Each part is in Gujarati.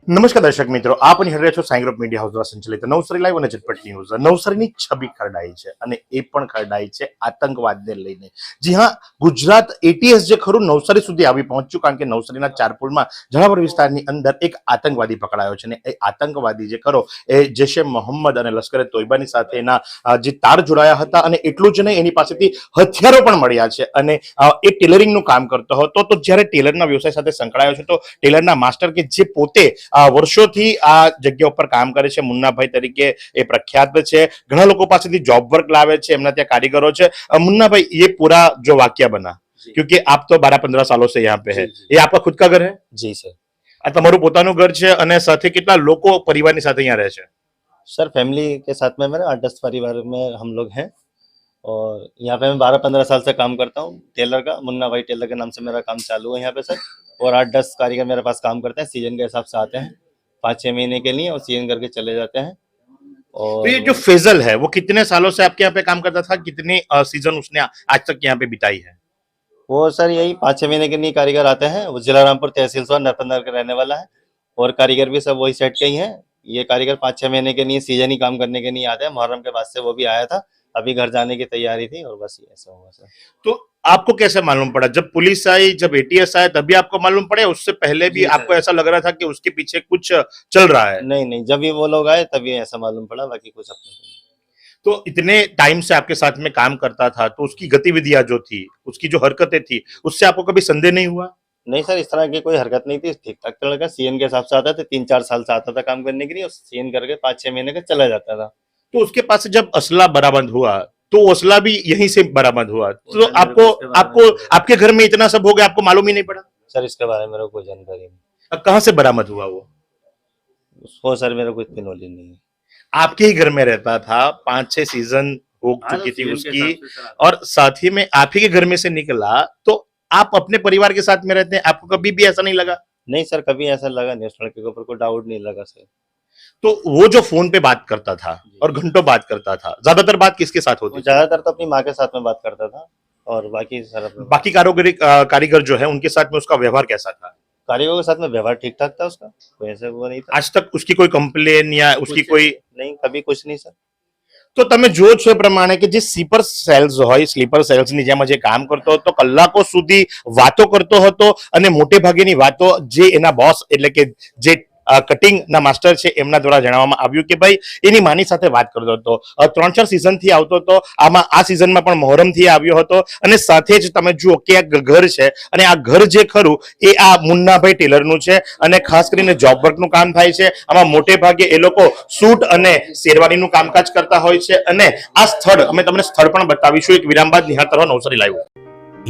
નમસ્કાર દર્શક મિત્રો, આપ નિહાળી રહ્યા છો સાઈ ગ્રુપ મીડિયા હાઉસ દ્વારા સંચાલિત નવસારી લાઈવ અને ઝટપટ ન્યૂઝ. નવસારીની છબી ખરડાઈ છે અને એ પણ ખરડાઈ છે આતંકવાદને લઈને. જી હા, ગુજરાત એટીએસ જે ખરું નવસારી સુધી આવી પહોંચ્યું, કારણ કે નવસારીના ચારપુલમાં ઝાલાવાડ વિસ્તારની અંદર એક આતંકવાદી પકડાયો છે અને એ આતંકવાદી જે ખરો એ જૈશે મોહમ્મદ અને લશ્કરે તોયબાની સાથે એના જે તાર જોડાયા હતા અને એટલું જ નહીં, એની પાસેથી હથિયારો પણ મળ્યા છે અને એ ટેલરિંગનું કામ કરતો હતો. તો જ્યારે ટેલરના વ્યવસાય સાથે સંકળાયો છે તો ટેલરના માસ્ટર કે જે પોતે વર્ષોથી આ જગ્યા ઉપર કામ કરે છે, મુન્નાભાઈ તરીકે એ પ્રખ્યાત છે, ઘણા લોકો પાસેથી જોબ વર્ક લાવે છે, એમના ત્યાં કારીગરો છે. मुन्ना भाई, ये पूरा जो वाक्य बना, क्योंकि आप तो 12-15 सालों से यहाँ पे है, ये आपका खुद का घर है? जी सर. આ તમારું પોતાનું ઘર છે અને સાથે કેટલા લોકો પરિવારની સાથે અહીંયા રહે છે? सर फैमिली के साथ में मेरे 8-10 परिवार में हम लोग हैं और यहाँ पे मैं 12-15 साल से काम करता हूँ टेलर का. मुन्ना भाई टेलर के नाम से मेरा काम चालू है यहाँ पे सर. और 8-10 कारीगर मेरे पास काम करते हैं, सीजन के हिसाब से आते हैं 5-6 महीने के लिए और सीजन करके चले जाते हैं. तो ये जो फैजल है वो कितने सालों से आपके यहाँ पे काम करता था? कितनी सीजन उसने आज तक यहाँ पे बिताई है? वो सर यही 5-6 महीने के लिए कारीगर आते हैं. वो जिला रामपुर तहसील से नरपंदर का रहने वाला है और कारीगर भी सब वही सेट के ही हैं. ये कारीगर 5-6 महीने के लिए सीजन ही काम करने के लिए आते हैं. मुहर्रम के बाद से वो भी आया था, अभी घर जाने की तैयारी थी और बस ऐसा हुआ सर. तो आपको कैसे मालूम पड़ा? जब पुलिस आई, जब एटीएस आया, तभी आपको मालूम पड़े? उससे पहले भी आपको ऐसा लग रहा था कि उसके पीछे कुछ चल रहा है? नहीं, जब भी वो लोग आए तभी ऐसा मालूम पड़ा, बाकी कुछ अपने को नहीं. तो इतने टाइम से आपके साथ में काम करता था, तो उसकी गतिविधियां जो थी, उसकी जो हरकतें थी, उससे आपको कभी संदेह नहीं हुआ? नहीं सर, इस तरह की कोई हरकत नहीं थी. ठीक ठाक लड़का, सीएन के हिसाब से आता था. 3-4 साल से आता था काम करने के लिए और सीएन करके 5-6 महीने का चला जाता था. तो उसके पास से जब असला बरामद हुआ तो असला भी यहीं से बरामद हुआ, तो आपको आपके घर में इतना सब हो गया, आपको मालूम ही नहीं पड़ा? सर इसके बारे में मेरे को कोई जानकारी नहीं. कहाँ से बरामद हुआ वो? उसको सर मेरे को इतनी नॉलेज नहीं है. आपके ही घर में रहता था, 5-6 सीजन हो चुकी थी उसकी, और साथ ही में आप ही के घर में से निकला, तो आप अपने परिवार के साथ में रहते हैं, आपको कभी भी ऐसा नहीं लगा? नहीं सर, कभी ऐसा लगा नहीं. उस लड़के के ऊपर कोई डाउट नहीं लगा सर. तो वो जो फोन पे बात करता था और घंटों बात करता था, ज्यादातर बात किसके साथ होती थी? ज्यादातर तो अपनी माँ के साथ में बात करता था और बाकी सर बाकी कारीगर जो है उनके साथ में उसका व्यवहार कैसा था? कारीगरों के साथ में व्यवहार ठीक ठाक था उसका, कोई ऐसे वो नहीं था. आज तक उसकी कोई कंप्लेन या उसकी कोई? नहीं, कभी कुछ नहीं सर. તો તમે જો છો એ પ્રમાણે કે જે સ્લીપર સેલ્સ હોય, સ્લીપર સેલ્સની જેમ જે કામ કરતો હતો, કલાકો સુધી વાતો કરતો હતો અને મોટે ભાગેની વાતો જે એના બોસ એટલે કે જે કટિંગ ના માસ્ટર છે એમના દ્વારા જણાવવામાં આવ્યું કે ભાઈ એની માની સાથે વાત કરતો હતો. 3-4 સીઝન થી આવતો હતો, આમાં આ સીઝનમાં પણ મોહરમ થી આવ્યો હતો અને સાથે જ તમે જુઓ કે આ ઘર છે અને આ ઘર જે ખરું એ આ મુન્નાભાઈ ટેલરનું છે અને ખાસ કરીને જોબ વર્કનું કામ થાય છે. આમાં મોટે ભાગે એ લોકો સૂટ અને શેરવાનીનું કામકાજ કરતા હોય છે અને આ સ્થળ અમે તમને સ્થળ પણ બતાવીશું. એક વિરામ બાદ નિહાળતા રહો નવસારી લાઈવ.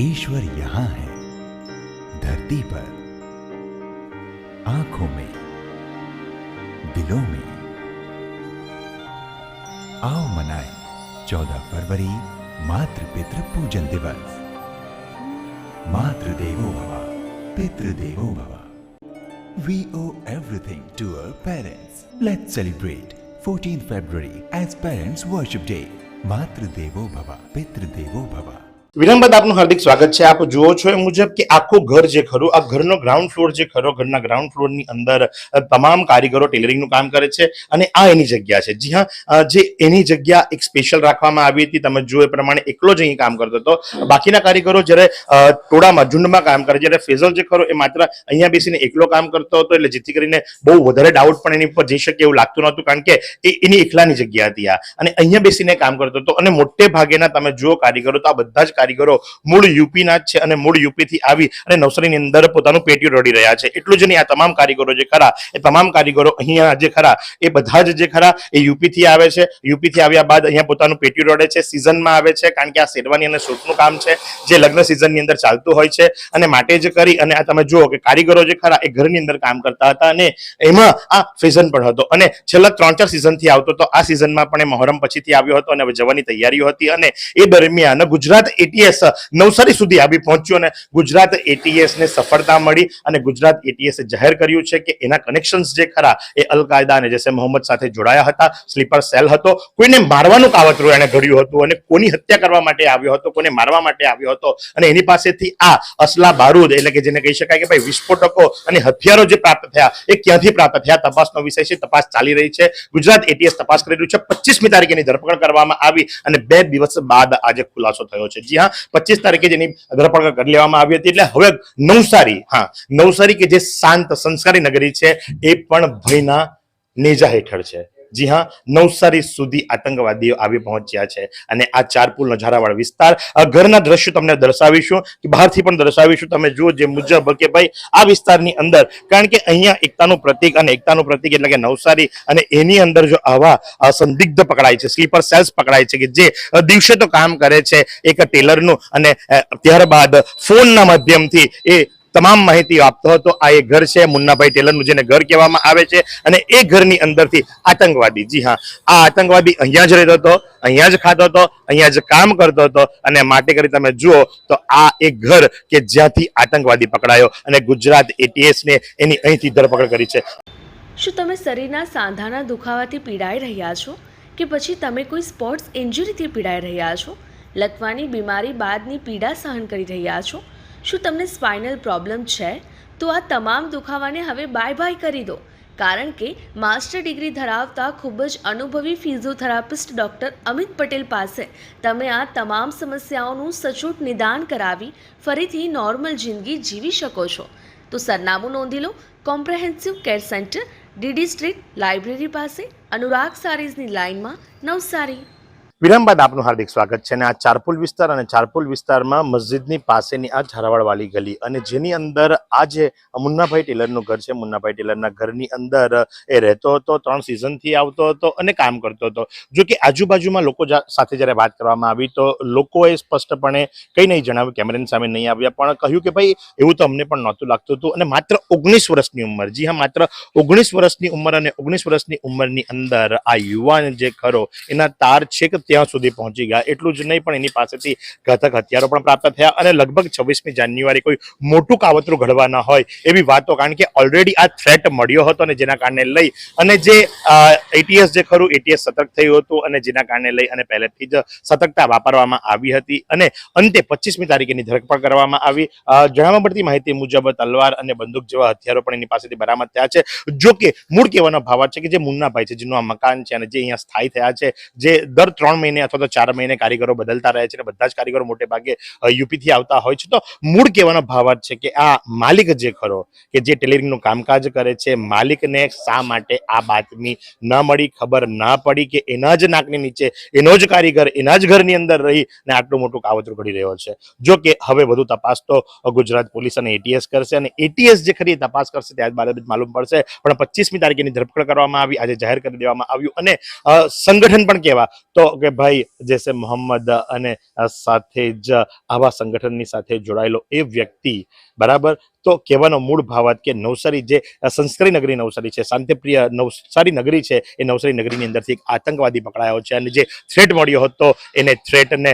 ईश्वर यहाँ है धरती पर, आंखों में, दिलों में. आओ मनाएं 14 फरवरी मातृ पितृ पूजन दिवस. मातृ देवो भव, पितृ देवो भव. We owe everything to our parents. Let's celebrate 14th February as Parents Worship Day. मातृ देवो भव, पितृ देवो भव. વિરામ બાદ આપનું હાર્દિક સ્વાગત છે. આપ જુઓ છો એ મુજબ કે આખું ઘર જે ખરું, આ ઘરનો ગ્રાઉન્ડ ફ્લોર જે ખરો, ઘરના ગ્રાઉન્ડ ફ્લોરની અંદર તમામ કારીગરો ટેલરિંગનું કામ કરે છે અને આ એની જગ્યા છે. જી હા, જે એની જગ્યા એક સ્પેશિયલ રાખવામાં આવી હતી. તમે જુઓ એ પ્રમાણે એકલો જ અહીં કામ કરતો હતો. બાકીના કારીગરો જ્યારે ટોળામાં ઝુંડમાં કામ કરે, જ્યારે ફેઝલ જે ખરો એ માત્ર અહીંયા બેસીને એકલો કામ કરતો હતો, એટલે જેથી કરીને બહુ વધારે ડાઉટ પણ એની ઉપર જઈ શકે એવું લાગતું નહોતું, કારણ કે એની એકલાની જગ્યા હતી આ, અને અહીંયા બેસીને કામ કરતો હતો. અને મોટે ભાગેના તમે જુઓ કારીગરો તો આ બધા જ કારીગરો મૂળ યુપીના જ છે અને મૂળ યુપી થી આવી અને નવસારીની અંદર પોતાનું પેટીયું રડી રહ્યા છે. એટલું જ નહીં, આ તમામ કારીગરો જે ખરા એ તમામ કારીગરો અહીંયા જે ખરા એ બધા જ જે ખરા એ યુપી થી આવે છે. યુપી થી આવ્યા બાદ અહીંયા પોતાનું પેટીયું રડે છે, સિઝનમાં આવે છે, કારણ કે આ શેરવાની અને સૂટનું કામ છે જે લગ્ન સિઝનની અંદર ચાલતું હોય છે. અને માટે જ કરી અને આ તમે જુઓ કે કારીગરો જે ખરા એ ઘરની અંદર કામ કરતા હતા અને એમાં આ ફેઝન પણ હતો અને છેલ્લા 3-4 સિઝન થી આવતો હતો. આ સિઝનમાં પણ એ મોહરમ પછીથી આવ્યો હતો અને હવે જવાની તૈયારીઓ હતી અને એ દરમિયાન ગુજરાત એટીએસ નવસારી સુધી આવી પહોંચ્યું અને ગુજરાત એટીએસ ને સફળતા મળી અને ગુજરાત એટીએસ જાહેર કર્યું છે કે એના કનેક્શન્સ જે ખરા એ અલ કાયદા અને જૈસે મોહમ્મદ સાથે જોડાયા હતા. સ્લીપર સેલ હતો, કોઈને મારવાનું કાવતરું એને ઘડ્યું હતું અને કોની હત્યા કરવા માટે આવ્યો હતો, કોને મારવા માટે આવ્યો હતો અને એની પાસેથી આ અસલા બારૂદ એટલે કે જેને કહી શકાય કે ભાઈ વિસ્ફોટકો અને હથિયારો જે પ્રાપ્ત થયા એ ક્યાંથી પ્રાપ્ત થયા તપાસનો વિષય છે. તપાસ ચાલી રહી છે. ગુજરાત એટીએસ તપાસ કરી રહ્યું છે. 25મી તારીખે એની ધરપકડ કરવામાં આવી અને 2 દિવસ બાદ આજે ખુલાસો થયો છે. જી હા, 25 તારીખે જેની ધરપકડ કરી લેવામાં આવી હતી. એટલે હવે નવસારી કે જે શાંત સંસ્કારી નગરી છે એ પણ ભયના નેજા હેઠળ છે. જી હા, નવસારી સુધી આતંકવાદીઓ આવી પહોંચ્યા છે અને આ ચારપુલ નજારાવાળો વિસ્તાર ઘરના દ્રશ્યો તમને દર્શાવીશું કે બહારથી પણ દર્શાવીશું. તમે જુઓ જે મુજબ કે ભાઈ આ વિસ્તારની અંદર, કારણ કે અહીંયા એકતાનું પ્રતીક એટલે કે નવસારી અને એની અંદર જો આવા સંદિગ્ધ પકડાય છે, સ્લીપર સેલ્સ પકડાય છે કે જે દિવસે તો કામ કરે છે એક ટેલરનું અને ત્યારબાદ ફોનના માધ્યમથી એ તમામ માહિતી આપતો હતો. આ એક ઘર છે મુન્નાભાઈ ટેલરનું, જેને ઘર કહેવામાં આવે છે અને એ ઘરની અંદરથી આતંકવાદી, જી હા, આ આતંકવાદી અહીંયા જ રહેતો હતો, અહીંયા જ ખાતો હતો, અહીંયા જ કામ કરતો હતો અને માટે કરી તમે જુઓ તો આ એક ઘર કે જ્યાંથી આતંકવાદી પકડાયો અને ગુજરાત એટીએસ ને એની અહીંથી ધરપકડ કરી છે. શું તમે શરીરના સાંધાના દુખાવાથી પીડાઈ રહ્યા છો કે પછી તમે કોઈ સ્પોર્ટ્સ ઇન્જરીથી પીડાઈ રહ્યા છો? લકવાની બીમારી બાદની પીડા સહન કરી રહ્યા છો? શું તમને સ્પાઇનલ પ્રોબ્લેમ છે? તો આ તમામ દુખાવાને હવે બાય કરી દો, કારણ કે માસ્ટર ડિગ્રી ધરાવતા ખૂબ જ અનુભવી ફિઝિયોથેરાપિસ્ટ ડૉક્ટર અમિત પટેલ પાસે તમે આ તમામ સમસ્યાઓનું સચોટ નિદાન કરાવી ફરીથી નોર્મલ જિંદગી જીવી શકો છો. તો સરનામું નોંધી લો. Comprehensive care centre, DD street, library પાસે, અનુરાગ સારીઝની લાઇનમાં, નવસારી. વિરામ બાદ આપનું હાર્દિક સ્વાગત છે. અને આ ચારપુલ વિસ્તાર અને ચારપુલ વિસ્તારમાં મસ્જિદની પાસેની આ ઝારાવાડવાળી ગલી અને જેની અંદર આ જે મુન્નાભાઈ ટેલરનું ઘર છે, મુન્નાભાઈ ટેલરના ઘરની અંદર એ રહેતો હતો, 3 સિઝનથી આવતો હતો અને કામ કરતો હતો. જો કે આજુબાજુમાં લોકો સાથે જ્યારે વાત કરવામાં આવી તો લોકોએ સ્પષ્ટપણે કંઈ નહીં જણાવ્યું, કેમેરાની સામે નહીં આવ્યા, પણ કહ્યું કે ભાઈ એવું તો અમને પણ નહોતું લાગતું હતું. અને માત્ર 19 વર્ષની ઉંમર, જી હા, માત્ર 19 વર્ષની ઉંમર અને 19 વર્ષની ઉંમરની અંદર આ યુવાન જે ખરો એના તાર છે કે ત્યાં સુધી પહોંચી ગયા. એટલું જ નહીં પણ એની પાસેથી ઘાતક હથિયારો પણ પ્રાપ્ત થયા અને લગભગ 26મી જાન્યુઆરી કોઈ મોટું કાવતરું ઘડવાના હોય એવી વાતો, કારણ કે ઓલરેડી આ થ્રેટ મળ્યો હતો અને જેના કારણે લઈ અને જે એટીએસ જે ખરું એટીએસ સતર્ક થયું હતું અને જેના કારણે લઈ અને પહેલેથી જ સતર્કતા વાપરવામાં આવી હતી અને અંતે 25મી તારીખેની ધરપકડ કરવામાં આવી. જાણવા મળતી માહિતી મુજબ તલવાર અને બંદૂક જેવા હથિયારો પણ એની પાસેથી બરામદ થયા છે. જો કે મૂળ કહેવાનો ભાવ છે કે જે મુન્નાભાઈ છે, જેનું આ મકાન છે અને જે અહીંયા સ્થાયી થયા છે, જે દર 3 મહિને અથવા તો 4 મહિને કારીગરો બદલતા રહે છે અને બધા જ કારીગરો મોટે ભાગે યુપીથી આવતા હોય છે. તો મૂળ કહેવાનો ભાવ છે કે આ માલિક જે ખરો કે જે ટેલરિંગનું કામકાજ કરે છે, માલિકને શા માટે આ બાતમી ન મળી, ખબર ના પડી કે એના જ નાકની નીચે એનો જ કારીગર એના જ ઘરની અંદર રહી ને આટલું મોટું કાવતરું ઘડી રહ્યો છે. જો કે હવે વધુ તપાસ તો ગુજરાત પોલીસ અને એટીએસ કરશે અને એટીએસ જે ખરી તપાસ કરશે ત્યારબાદ માલુમ પડશે. પણ 25મી તારીખેની ધરપકડ કરવામાં આવી, આજે જાહેર કરી દેવામાં આવ્યું અને સંગઠન પણ કહેવા તો કે ભાઈ જૈસે મોહમ્મદ અને સાથે જ આવા સંગઠનની સાથે જોડાયેલો એ વ્યક્તિ, બરાબર, તો કહેવાનો મૂળ ભાવ કે નવસારી જે સંસ્કારી નગરી નવસારી છે, શાંતિપ્રિય નવસારી નગરી છે, એ નવસારી નગરીની અંદરથી એક આતંકવાદી પકડાયો છે અને જે થ્રેટ મળ્યો હતો એને થ્રેટને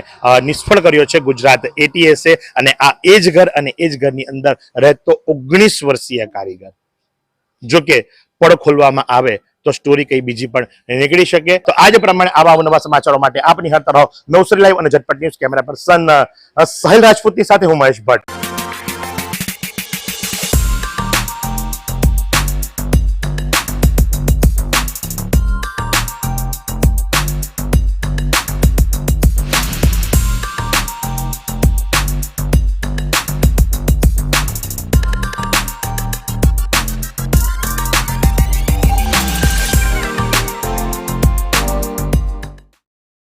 નિષ્ફળ કર્યો છે ગુજરાત એટીએસે. અને આ એ જ ઘર અને એ જ ઘરની અંદર રહેતો 19 વર્ષીય કારીગર. જો કે પડ ખોલવામાં આવે તો સ્ટોરી કઈ બીજી પણ નીકળી શકે. તો આજ પ્રમાણે આવા નવા સમાચારો માટે આપ નિહાળતા રહો નવસારી લાઈવ અને ઝટપટ ન્યૂઝ. કેમેરા પર્સન સાહિલ રાજપૂતની સાથે હું મહેશ ભટ્ટ.